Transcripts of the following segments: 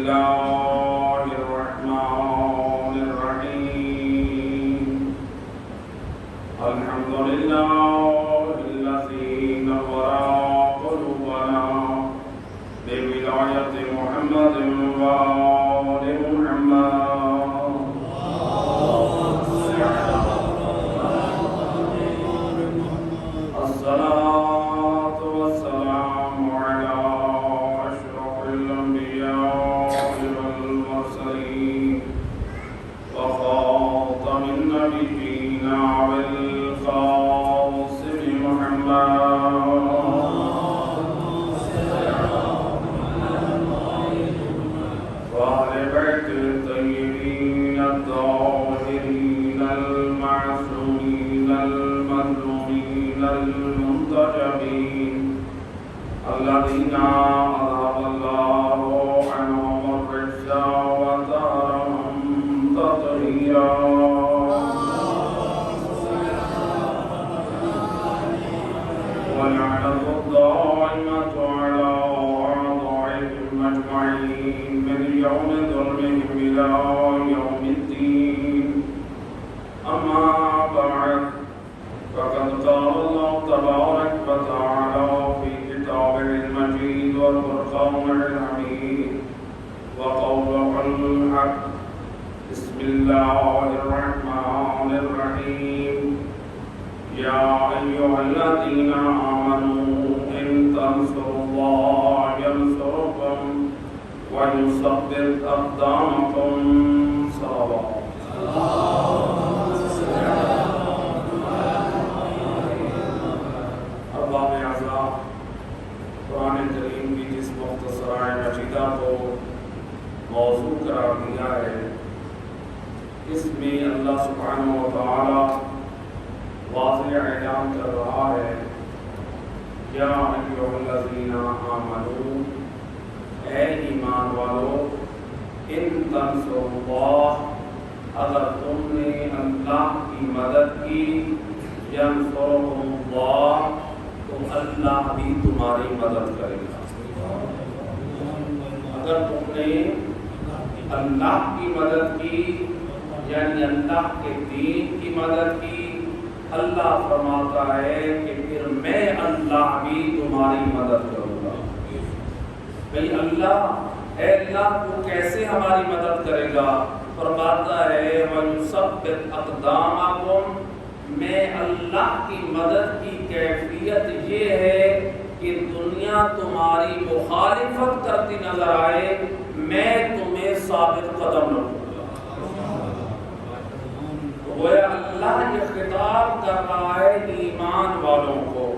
الله الرحمن الرحيم الحمد لله الذي نور قلوبنا بولاية محمد وآل محمد الصلاة والسلام على أشرف الأنبياء والمرسلين وخاتم النبيين والقاسم محمد وآل بيت الطيبين الطاهرين المعصومين المظلومين المنتجبين الذين أذهب الله عنهم الرجس وطهرهم تطهيرا واللعنة الدائمة على أعدائهم أجمعين من يوم ظلمهم إلى يوم الدين أما بعد فقد قال الله تبارك وتعالى في كتابه المجيد والفرقان الحميد وقوله الحق بسم الله الرحمن الرحيم يا أيها الذين آمنوا إن تنصروا الله ينصركم ويثبت أقدامكم صلوات قرآن کریم کی جس مختصر نشیدہ کو موضوع قرار دیا ہے اس میں اللہ سبحانہ و تعالی واضح اعلان کر رہا ہے یا ایھا الذین آمنوا اے ایمان والو ان تنصروا اللہ اگر تم نے اللہ کی مدد کی ینصرکم اللہ تو اللہ بھی تمہاری مدد کرے گا اگر تم نے اللہ کی مدد کی یعنی اللہ کے دین کی مدد کی اللہ فرماتا ہے کہ پھر میں اللہ بھی تمہاری مدد کروں گا بھئی اللہ اے اللہ تو کیسے ہماری مدد کرے گا فرماتا ہے وَيُثَبِّتْ أَقْدَامَكُمْ میں اللہ کی مدد کی کیفیت یہ ہے کہ دنیا تمہاری مخالفت کرتی نظر آئے میں تمہیں ثابت قدم رکھوں گا گویا اللہ یہ خطاب کر رہا ہے ایمان والوں کو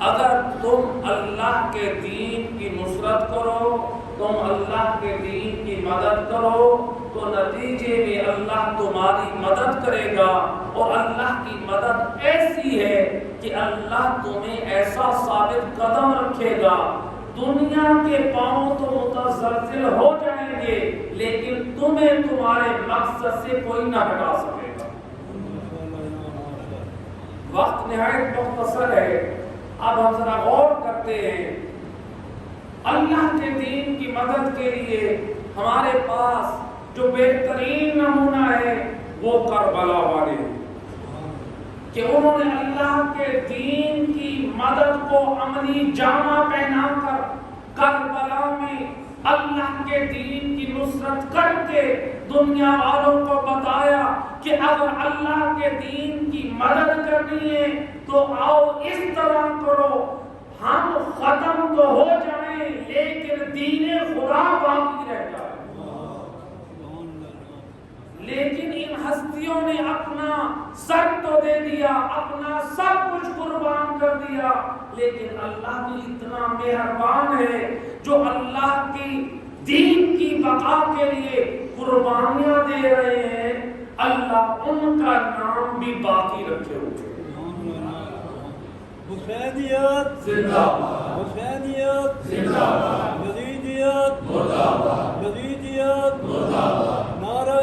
اگر تم اللہ کے دین کی نصرت کرو تم اللہ کے دین کی مدد کرو تو نتیجے میں اللہ تمہاری مدد کرے گا اور اللہ کی مدد ایسی ہے کہ اللہ تمہیں ایسا ثابت قدم رکھے گا دنیا کے پاؤں تو متزلزل ہو جائیں گے لیکن تمہیں تمہارے مقصد سے کوئی نہ ہٹا سکے گا وقت نہایت مختصر ہے اب ہم ذرا غور کرتے ہیں اللہ کے دین کی مدد کے لیے ہمارے پاس جو بہترین نمونہ ہے وہ کربلا والے کہ انہوں نے اللہ کے دین کی مدد کو عملی جامہ پہنا کر کربلا میں اللہ کے دین کی نصرت کر کے دنیا والوں کو بتایا کہ اگر اللہ کے دین کی مدد کرنی ہے تو آؤ اس طرح کرو ہم ختم تو ہو جائیں لیکن دین خدا باقی رہ جائے لیکن ان ہستیوں نے اپنا سر تو دے دیا اپنا سب کچھ قربان کر دیا لیکن اللہ بھی اتنا مہربان ہے جو اللہ کی دین کی بقا کے لیے قربانیاں دے رہے ہیں اللہ ان کا نام بھی باقی رکھے ہوئے حسینیت زندہ باد حسینیت زندہ باد یزیدیت مردہ باد یزیدیت مردہ باد نعرہ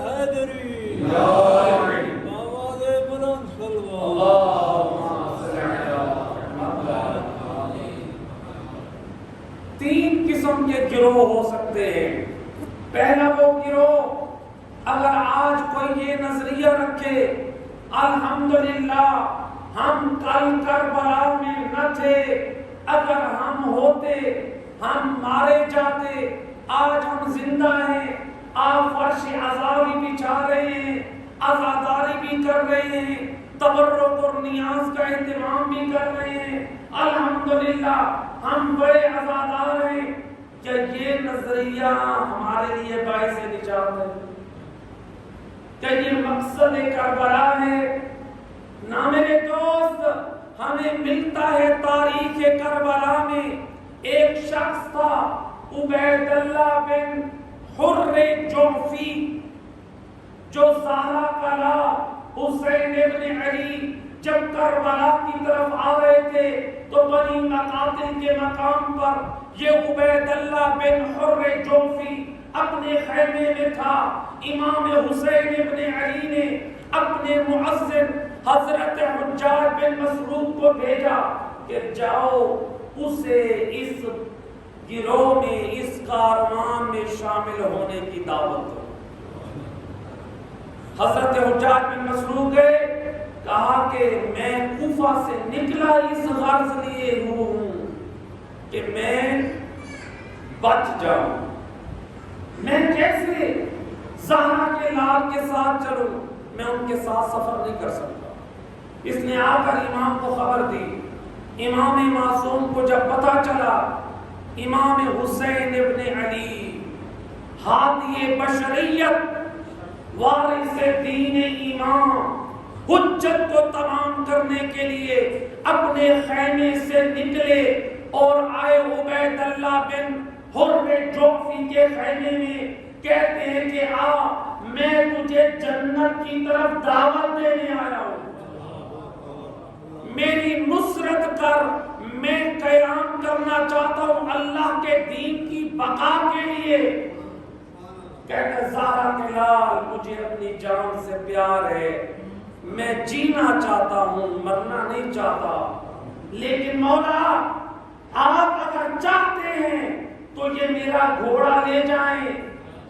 حیدری آواز بلند صلوات اللہم صل علی محمد تین قسم کے گروہ ہو سکتے ہیں پہلا وہ گروہ اگر آج کوئی یہ نظریہ رکھے الحمدللہ ہم کل کربلا میں نہ تھے، اگر ہم ہوتے ہم مارے جاتے، آج ہم زندہ ہیں، آپ فرش عذابی بچھا رہے ہیں، عزاداری بھی کر رہے ہیں، تبرک اور نیاز کا اہتمام بھی کر رہے ہیں، الحمدللہ ہم بڑے عزادار ہیں، کیا یہ نظریہ ہمارے لیے باعث نجات ہے؟ کیا یہ مقصد کربلا ہے؟ نہ میرے دوست، ہمیں ملتا ہے تاریخ کربلا میں ایک شخص تھا عبید اللہ بن حر جعفی، جو زہرا کا لالا حسین ابن علی جب کربلا کی طرف آ رہے تھے تو بنی مقاتل کے مقام پر یہ عبید اللہ بن حر جعفی اپنے خیمے میں تھا۔ امام حسین ابن علی نے اپنے مؤذن حضرت حجاج بن مسروق کو بھیجا کہ جاؤ اسے اس گروہ میں، اس کاروان میں شامل ہونے کی دعوت دو۔ حضرت حجاج بن مسروق گئے، کہا کہ میں کوفہ سے نکلا اس غرض لیے ہوں کہ میں بچ جاؤں، میں کیسے زہرا کے لال کے ساتھ چلوں، میں ان کے ساتھ سفر نہیں کر سکتا۔ اس نے آ کر امام کو خبر دی۔ امام معصوم کو جب پتا چلا، امام حسین ابن علی ہادی بشریت، وارث دین ایمان، حجت کو تمام کرنے کے لیے اپنے خیمے سے نکلے اور آئے عبید اللہ بن حر جعفی کے خیمے میں، کہتے ہیں کہ آ میں تجھے جنت کی طرف دعوت دینے آیا ہوں، میری نصرت کر، میں قیام کرنا چاہتا ہوں اللہ کے دین کی بقا کے لیے۔ کہتے زہرا کے لال مجھے اپنی جان سے پیار ہے، میں جینا چاہتا ہوں، مرنا نہیں چاہتا، لیکن مولا آپ اگر چاہتے ہیں تو یہ میرا گھوڑا لے جائیں،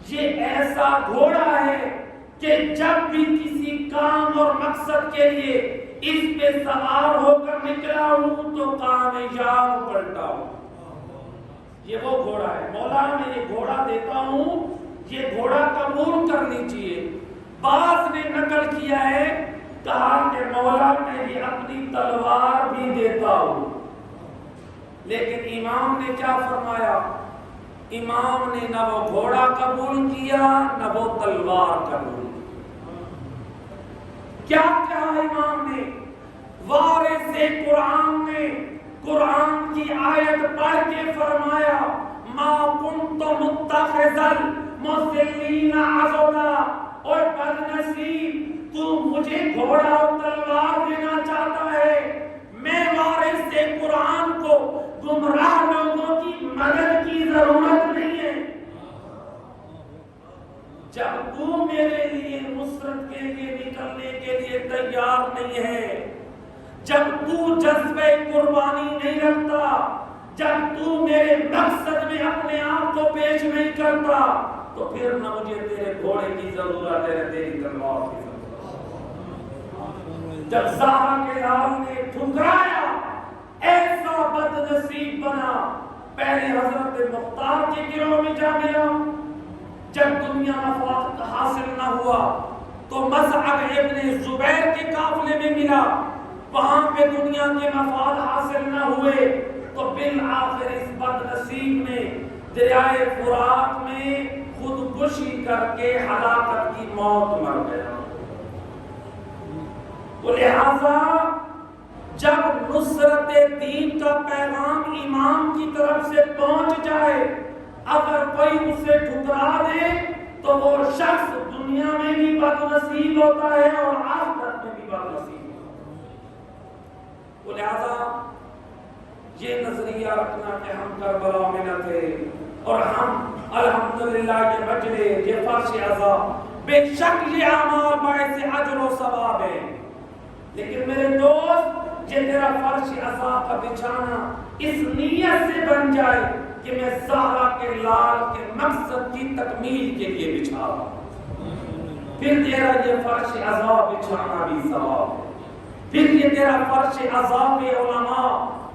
یہ ایسا گھوڑا ہے کہ جب بھی کسی کام اور مقصد کے لیے اس پہ سوار ہو کر نکلا ہوں تو کامیاب پلٹا ہوں۔ یہ وہ گھوڑا ہے، مولا میں یہ گھوڑا دیتا ہوں، یہ گھوڑا قبول کر لیجئے۔ بعض نے نقل کیا ہے، کہا کہ مولا میں یہ اپنی تلوار بھی دیتا ہوں، لیکن امام نے کیا فرمایا؟ امام نے نہ وہ گھوڑا قبول کیا نہ وہ تلوار قبول کی۔ کیا کہا امام نے؟ وارث قرآن نے قرآن کی آیت پڑھ کے فرمایا ما کنت متخذ المضلین عضدا، اور بدنصیب تو مجھے گھوڑا اور تلوار دینا چاہتا ہے، میں وارث قرآن کو گمراہ لوگوں کی مدد کی ضرورت نہیں ہے۔ جب تو میرے لیے نصرت کے لیے نکلنے کے لیے تیار نہیں ہے، جب تو جذبہ قربانی نہیں رکھتا، جب تو میرے مقصد میں اپنے آپ کو پیش نہیں کرتا، تو پھر نہ مجھے تیرے گھوڑے کی ضرورت ہے نہ تیری تلوار کی ضرورت۔ جب زہرا کے لال نے ٹھکرایا، ایسا بد نصیب بنا، پہلے حضرت مختار کے گروہ میں جا ملا، جب دنیا مفاد حاصل نہ ہوا تو مصعب ابن زبیر کے قافلے میں ملا، وہاں پہ دنیا کے مفاد حاصل نہ ہوئے تو بالآخر اس بد نصیب نے دریائے فرات میں خودکشی کر کے ہلاکت کی موت مر گیا۔ تو لہذا جب نصرت دین کا پیغام امام کی طرف سے پہنچ جائے، اگر کوئی اسے ٹھکرا دے تو وہ شخص دنیا میں بھی بد نصیب ہوتا ہے اور آخرت میں بھی بد نصیب ہوتا ہے۔ تو لہذا یہ نظریہ رکھنا کہ ہم کربلا میں نہ تھے اور ہم الحمدللہ یہ مجلے، یہ فرش عذاب، بے شک یہ اعمال باعث اجر و ثواب ہے، لیکن میرے دوست یہ تیرا فرش عزا کا بچھانا اس نیت سے بن جائے کہ میں زہرا کے لال کے مقصد کی تکمیل کے لیے بچھا رہا ہوں، پھر تیرا یہ فرش عزا بچھانا بھی ثواب ہے، پھر یہ تیرا فرش عزا پہ علماء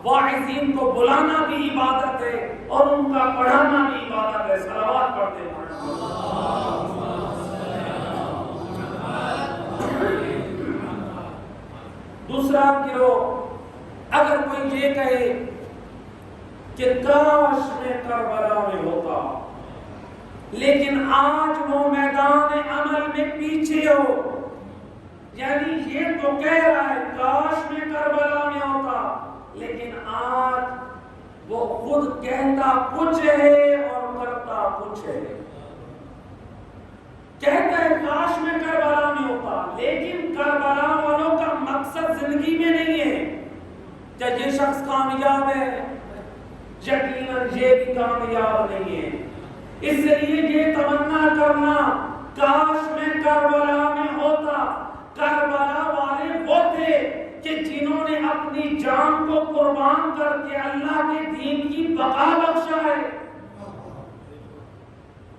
واعظین کو بلانا بھی عبادت ہے اور ان کا پڑھانا بھی عبادت ہے۔ صلوات پڑھتے ہیں۔ دوسرا گروہ، اگر کوئی یہ کہے کہ کاش میں کربلا میں ہوتا لیکن آج وہ میدان عمل میں پیچھے ہو، یعنی یہ تو کہہ رہا ہے کاش میں کربلا میں ہوتا لیکن آج وہ خود کہتا کچھ ہے اور کرتا کچھ ہے، کہتا ہے کاش میں کربلا میں ہوتا لیکن کربلا والوں کا مقصد زندگی میں نہیں ہے کہ یہ شخص کامیاب ہے، یقیناً یہ بھی کامیاب نہیں ہے، اس لیے یہ تمنا کرنا کاش میں کربلا میں ہوتا۔ کربلا والے وہ تھے کہ جنہوں نے اپنی جان کو قربان کر کے اللہ کے دین کی بقا بخشا ہے۔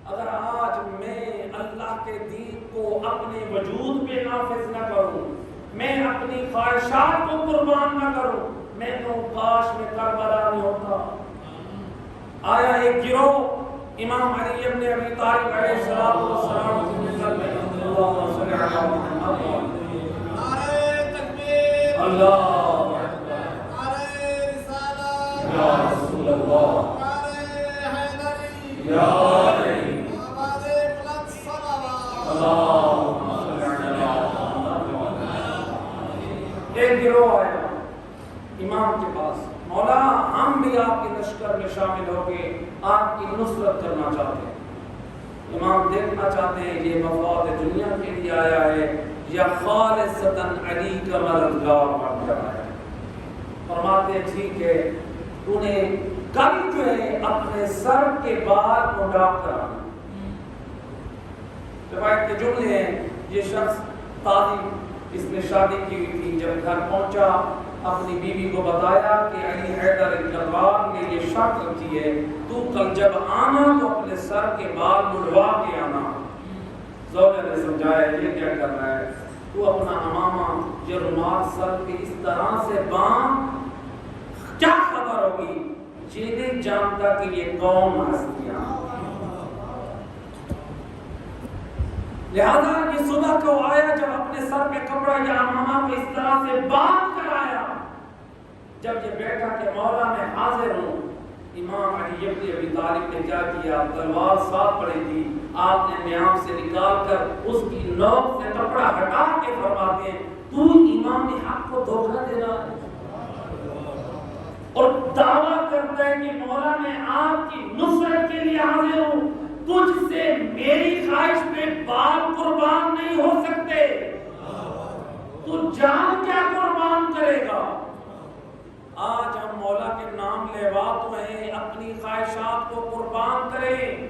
اگر آج میں اللہ کے دین کو اپنے وجود پہ نافذ نہ کروں، میں اپنی خواہشات کو قربان نہ کروں، میں تو کاش میں کربلا میں ہوتا۔ آیا ایک گروہ امام علی ابن ابی طالب علیہ السلام کی مثال میں اللہ صلی اللہ علیہ وسلم، نعرہ تکبیر، اللہ نعرہ رسالت، یا رسول اللہ، نعرہ حیدری، یا علی، آواز بلند صلوات۔ اللہم صلی اللہ علیہ وسلم۔ ایک گروہ آیا امام کے پاس، مولا ہم بھی آپ کے لشکر میں شامل ہو کے آپ کی نصرت کرنا چاہتے ہیں، امام دیکھنا چاہتے ہیں یہ مفاد دنیا کے لیے آیا ہے یا خالصتاً علی کا مددگار بن کر آیا ہے۔ فرماتے ہیں ٹھیک ہے، تو نے کل جو ہے اپنے سر کے بال مڈا کر آنا۔ روایت کے جملے ہیں یہ شخص تازی اس نے شادی کی ہوئی تھی، جب گھر پہنچا اپنی بیوی کو بتایا کہ علی حیدر الکرار نے یہ شرط رکھی ہے تو کل جب آنا تو اپنے سر کے بال مڑوا کے آنا۔ زوجہ نے سمجھایا یہ کیا کر رہا ہے، تو اپنا امامہ یہ رومال سر پہ اس طرح سے باندھ، کیا خبر ہوگی، یہ نہیں جانتا کہ یہ قوم ہستیاں۔ لہذا یہ صبح کو آیا جب اپنے سر پہ کپڑا یا امامہ کو اس طرح سے باندھ کر آیا، جب یہ بیٹا کہ مولا میں حاضر ہوں، امام علی ابن ابی طالب نے کیا کیا، تلوار ساتھ پڑی تھی، آپ نے میام سے نکال کر اس کی نوک سے کپڑا ہٹا کے فرماتے ہیں تو امام حق کو دھوکہ دے رہا ہے اور دعویٰ کرتا ہے کہ مولا میں آپ کی نصرت کے لیے حاضر ہوں، تجھ سے میری خواہش پہ بال قربان نہیں ہو سکتے، تو جان کیا قربان کرے گا۔ آج ہم مولا کے نام لیوا تو ہیں، اپنی خواہشات کو قربان کریں۔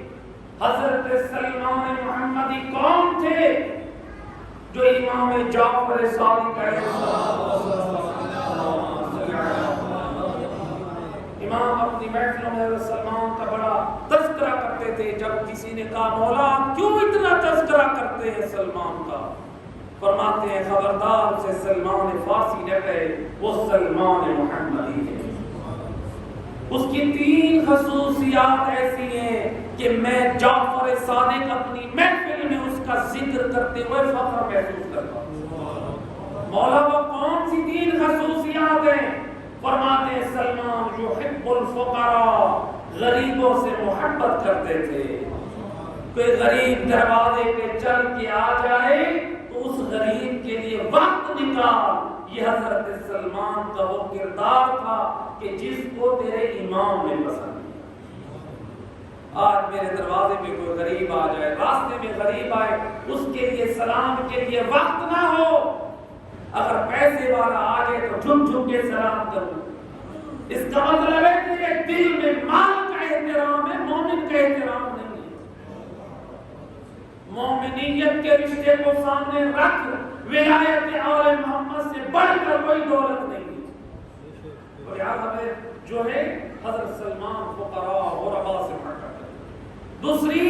حضرت سلمان محمدی کون تھے جو امام جعفر صادق علیہ السلام، امام اپنی محفلوں میں حضرت سلمان کا بڑا تذکرہ کرتے تھے۔ جب کسی نے کہا مولا کیوں اتنا تذکرہ کرتے ہیں سلمان کا، فرماتے ہیں خبردار سے سلمان فارسی نہ کہے، وہ سلمان محمدی ہے۔ اس کی 3 خصوصیات ایسی ہیں کہ میں جعفر صادق اپنی محفل میں اس کا ذکر کرتے ہوئے فخر محسوس کرتا ہوں۔ مولا وہ کون سی 3 خصوصیات ہیں؟ فرماتے ہیں سلمان یحب الفقراء، غریبوں سے محبت کرتے تھے۔ کوئی غریب دروازے پہ چل کے آ جائے تو اس غریب کے لیے وقت نکال، یہ حضرت سلمان کا وہ کردار تھا کہ جس کو تیرے امام نے پسند کیا۔ آج میرے دروازے پہ کوئی غریب آ جائے، راستے میں غریب آئے، اس کے لیے سلام کے لیے وقت نہ ہو، اگر پیسے والا آ جائے تو جھک جھک کے سلام کروں، اس کا مطلب ہے تیرے دل میں مال کا احترام ہے، مومن کا احترام نہیں ہے۔ مومنیت کے رشتے کو سامنے رکھ، ولایت آل محمد سے بڑھ کر کوئی دولت نہیں ہے۔ لہٰذا میں جو ہے حضرت سلمان فقراء غرباء سے محبت کرتے. دوسری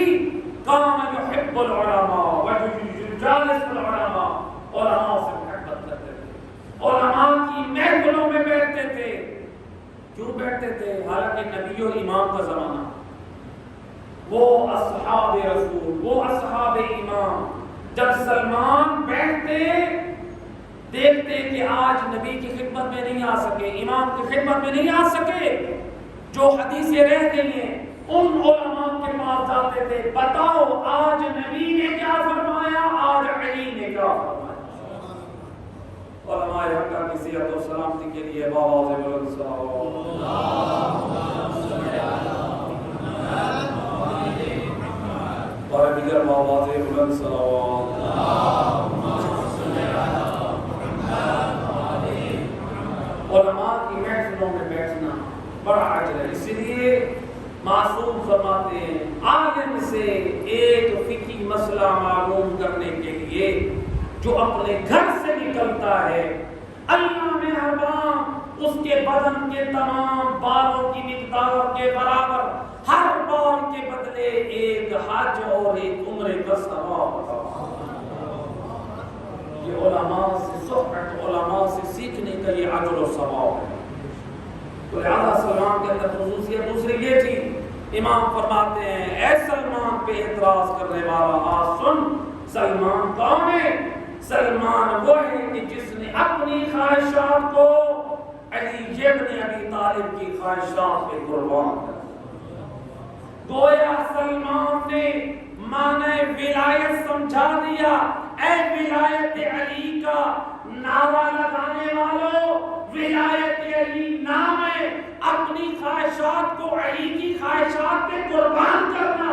کان یحب العلماء ویجالس العلماء، علماء سے محبت کرتے تھے، علماء کی محفلوں میں بیٹھتے تھے. کیوں بیٹھتے تھے؟ حالانکہ نبی اور امام کا زمانہ، وہ اصحاب رسول، وہ اصحاب امام. جب سلمان بیٹھتے دیکھتے کہ آج نبی کی خدمت میں نہیں آ سکے، امام کی خدمت میں نہیں آ سکے، جو حدیثیں رہ گئی ہیں ان علماء کے پاس جاتے تھے، بتاؤ آج نبی نے کیا فرمایا، آج علی نے کیا فرمایا. علماء حق کی صحت و سلامتی کے لیے بابا سے بلند صلوات اور دیگر بابا سے بلند صلوات. علماء کی محفلوں میں بیٹھنا بڑا اجر ہے. اس لیے معصوم فرماتے ہیں عالم سے ایک فقہی مسئلہ معلوم کرنے کے لیے جو اپنے گھر سے نکلتا ہے، اللہ مہربان اس کے بدن کے تمام بالوں کی مقدار کے برابر ہر بال کے بدلے ایک حج اور ایک عمرے کا ثواب عطا. یہ علماء سے صحبت، علماء سے سیکھنے کا یہ اجر و ثواب ہے. تو لہذا سلمان کے اندر خصوصیت دوسری یہ تھی. امام فرماتے ہیں اے سلمان پہ اعتراض کرنے والا آج سن، سلمان کون ہے؟ سلمان وہ ہے کہ جس نے اپنی خواہشات کو علی ابن ابی طالب کی خواہشات پہ قربان کر دیا. گویا سلمان نے معنی ولایت سمجھا دیا. اے ولایت علی کا نعرہ لگانے والوں، ولایت علی نام ہے اپنی خواہشات کو علی کی خواہشات پہ قربان کرنا.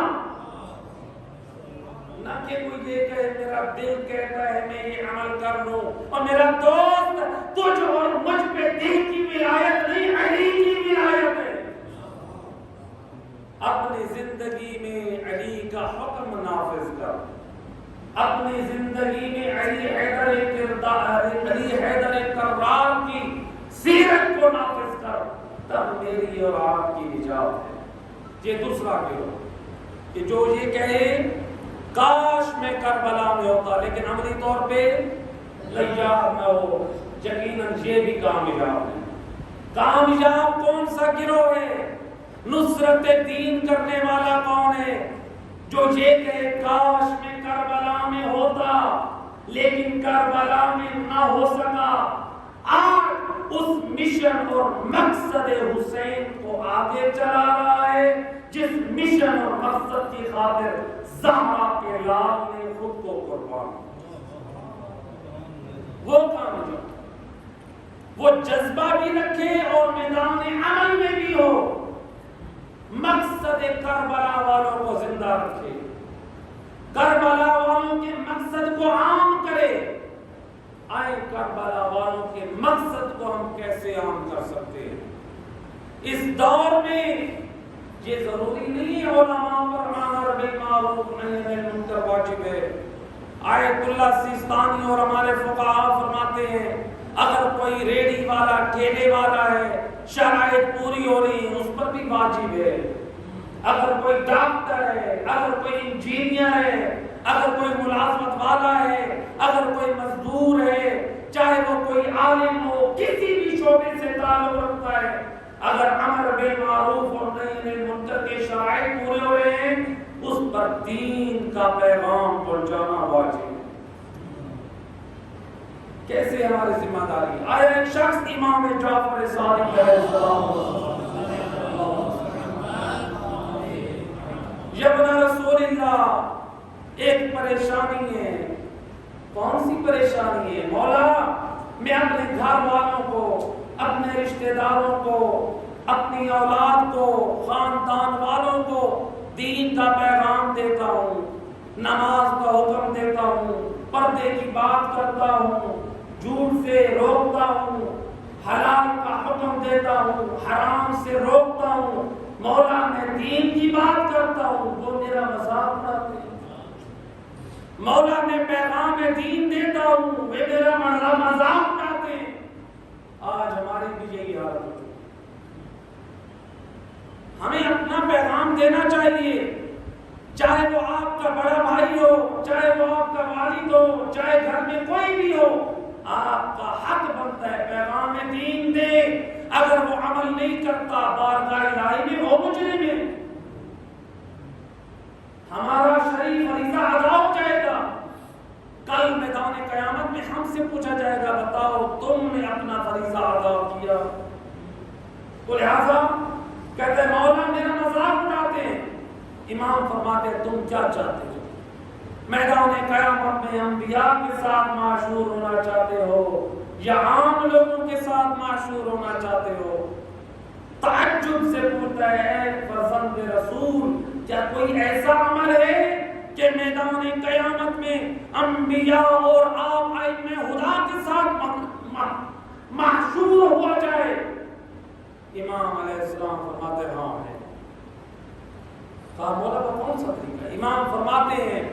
نہ کہ کوئی یہ کہے میرا دل کہتا ہے میں یہ عمل کر لوں، اور میرا دوست تجھ اور مجھ پہ دل کی ولایت نہیں، علی کی ولایت ہے. اپنی زندگی میں علی کا حکم نافذ کر، اپنی زندگی میں علی حیدر کرار کی سیرت کو نافذ کر، تب میری اور آپ کی نجات ہے. یہ دوسرا کہ جو یہ کہے کاش میں کربلا میں ہوتا لیکن عملی طور پہ تیار نہ ہو، یقیناً یہ بھی کامیاب ہے. کامیاب کون سا گروہ ہے؟ نصرت دین کرنے والا کون ہے؟ جو یہ کہے کاش میں کربلا میں ہوتا لیکن کربلا میں نہ ہو سکا، آج اس مشن اور مقصد حسین کو آگے چلا رہا ہے جس مشن اور مقصد کی خاطر زہرا کے لال نے خود کو قربان کیا. وہ کامیاب، وہ جذبہ بھی رکھے اور میدان عمل میں بھی ہو، مقصد کربلا والوں کو زندہ رکھے، کربلا والوں کے مقصد کو عام کرے. آئے کربلا والوں کے مقصد کو ہم کیسے عام کر سکتے ہیں؟ اس دور میں یہ ضروری نہیں ہے علماء پر امر بالمعروف نہی عن المنکر واجب ہے. آیت اللہ سیستانی اور ہمارے فقہاء فرماتے ہیں اگر کوئی ریڑھی والا ٹھیلے والا ہے، شرائط پوری ہو رہی ہے، اس پر بھی واجب ہے. اگر کوئی ڈاکٹر ہے، اگر کوئی انجینئر ہے، اگر کوئی ملازمت والا ہے، اگر کوئی مزدور ہے، چاہے وہ کوئی عالم ہو، کسی بھی شعبے سے تعلق رکھتا ہے، اگر امر بالمعروف اور نہی عن المنکر کے شرائط پورے ہو رہے ہیں، اس پر دین کا پیغام پہنچانا واجب ہے. کیسے ہماری ذمہ داری؟ آیا ایک شخص امام جعفر صادق علیہ السلام یبن رسول اللہ ایک پریشانی ہے. کون سی پریشانی ہے؟ مولا میں اپنے گھر والوں کو، اپنے رشتہ داروں کو، اپنی اولاد کو، خاندان والوں کو دین کا پیغام دیتا ہوں، نماز کا حکم دیتا ہوں، پردے کی بات کرتا ہوں، جھوٹ سے روکتا ہوں، حلال کا حکم دیتا ہوں، حرام سے روکتا ہوں. مولا میں دین کی بات کرتا ہوں، وہ میرا مذاق اڑاتے ہیں. مولا میں پیغام دین دیتا ہوں، وہ میرا مذاق اڑاتے ہیں. آج ہماری بھی یہی حالت ہے. ہمیں اپنا پیغام دینا چاہیے، چاہے وہ آپ کا بڑا بھائی ہو، چاہے وہ آپ کا والد ہو، چاہے گھر میں کوئی بھی ہو، آپ کا حق بنتا ہے پیغام دین دے۔ اگر وہ عمل نہیں کرتا بارگاہ الہی میں وہ مجرم ہے۔ ہمارا شرعی فریضہ ادا ہو جائے گا، کل میدان قیامت میں ہم سے پوچھا جائے گا بتاؤ تم نے اپنا فریضہ ادا کیا؟ تو لہٰذا کہتے ہیں مولا میرا مذاق اڑاتے ہیں، امام فرماتے ہیں تم کیا چاہتے ہو؟ میدان قیامت میں انبیاء کے ساتھ معشور ہونا چاہتے ہو یا عام لوگوں کے ساتھ معشور ہونا چاہتے ہو؟ تعجب سے پوچھتا ہے اے فرزند رسول، کیا کوئی ایسا عمل ہے کہ میدان قیامت میں انبیاء اور آپ ائمہ خدا کے ساتھ محشور ہوا جائے؟ امام علیہ السلام فرماتے ہاں ہے۔ کہا مولا وہ کون سا طریقہ؟ امام فرماتے ہیں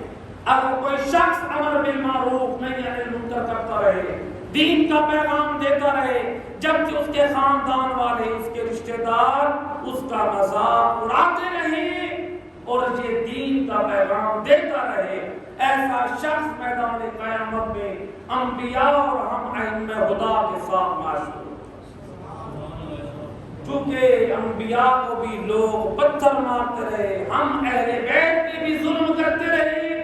اگر کوئی شخص امر بالمعروف نہی عن المنکر کرتا رہے، دین کا پیغام دیتا رہے، جبکہ اس کے خاندان والے، اس کے رشتہ دار اس کا مذاق اڑاتے رہے اور یہ دین کا پیغام دیتا رہے، ایسا شخص میدان قیامت میں انبیاء اور ہم ائمہ خدا کے ساتھ معشور۔ چونکہ انبیاء کو بھی لوگ پتھر مارتے رہے، ہم اہل بیت پہ بھی ظلم کرتے رہے،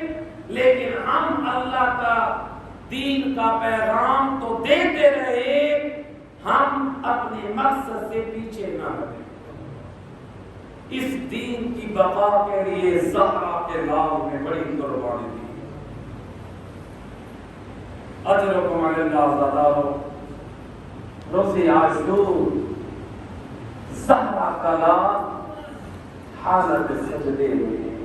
لیکن ہم اللہ کا دین کا پیغام تو دیتے رہے، ہم اپنے مقصد سے پیچھے نہ ہٹے۔ اس دین کی بقا کے لیے زہرا کے لال نے بڑی قربانی دی۔ اجرکم علی اللہ زادہ روزی عاشور زہرا کا لال حالت سجدے میں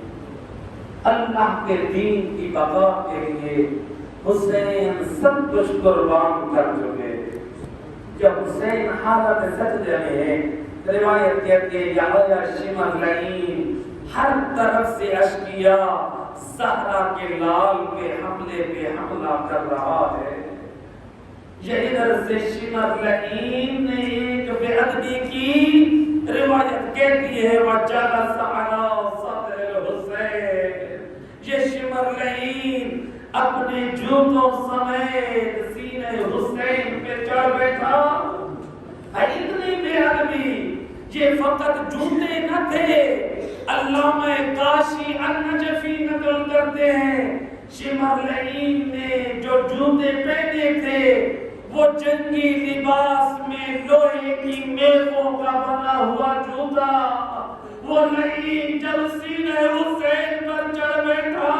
اللہ کے دین کی بقا کے لیے حسین سب کچھ قربان کر چکے۔ جب حسین حالت سجدے میں ہے، روایت کہتی ہے یحییٰ شمر لعین ہر طرف سے اشقیاء زہرا کے لال کے حملے پہ حملہ کر رہا ہے۔ یہ ادھر سے شمر لعین نے ایک بے ادبی کی، روایت کہتی ہے وَجَلَسَ عَلَىٰ صَدْرِ الْحُسَيْنِ، یہ شمر لعین اپنے جوتوں سمیت سینے حسین پہ چڑھ بیٹھا۔ اتنی بے ادبی، یہ فقط جوتے نہ تھے، علامہ کاشی النجفی نقل کرتے ہیں شمر لعین نے جو جوتے پہنے تھے وہ جنگی لباس میں لوہے کی میخوں کا بنا ہوا جوتا۔ وہ لعین جب سینے حسین پر چڑھ بیٹھا،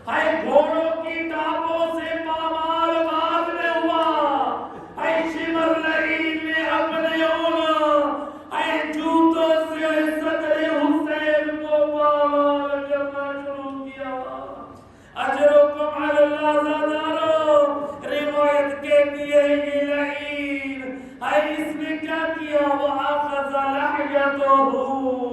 ہے گھوڑوں کی ٹانگوں سے پامال بعد میں ہوا، ہے شمر لعین نے اپنے ہے جوتوں سے صدر حسین کو پامال کرنا شروع کیا۔ اجرکم علی اللہ زادارو، روایت کہتی ہے یہ لعین ہے اس نے کیا کیا، وَأَخَذَ لَحْيَتَهُ